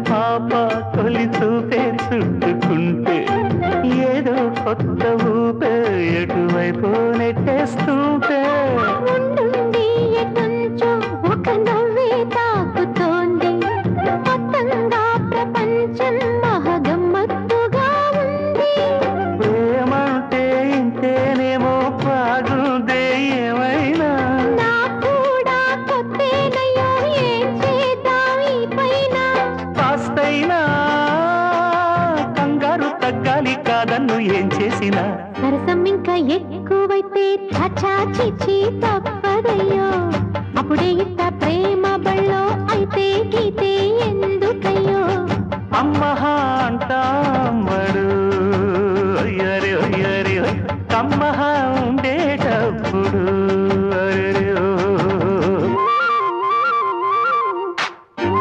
పాప తొలి చూపే చుట్టుకుంటే ఏదో కొత్త ఊపే ఎటువైపు నెట్టేస్తుంటే ఉండుండి ఎటుంచో ఒక నవ్వే తాకుతోంది మొత్తంగా ప్రపంచం మహగమ్మత్తుగా ఉంది ప్రేమంటే ఇంతేనేమో బాగుందే ఏమైనా నాకు కూడా కొత్తేనయ్యో ఏం చేద్దాం ఈ పైన కాస్తైనా కంగారు తగ్గాలి కాదన్ను ఏం చేసినా సరసం ఇంకా ఎక్కువైతే చాచా చిచి తప్పదయ్యో అప్పుడే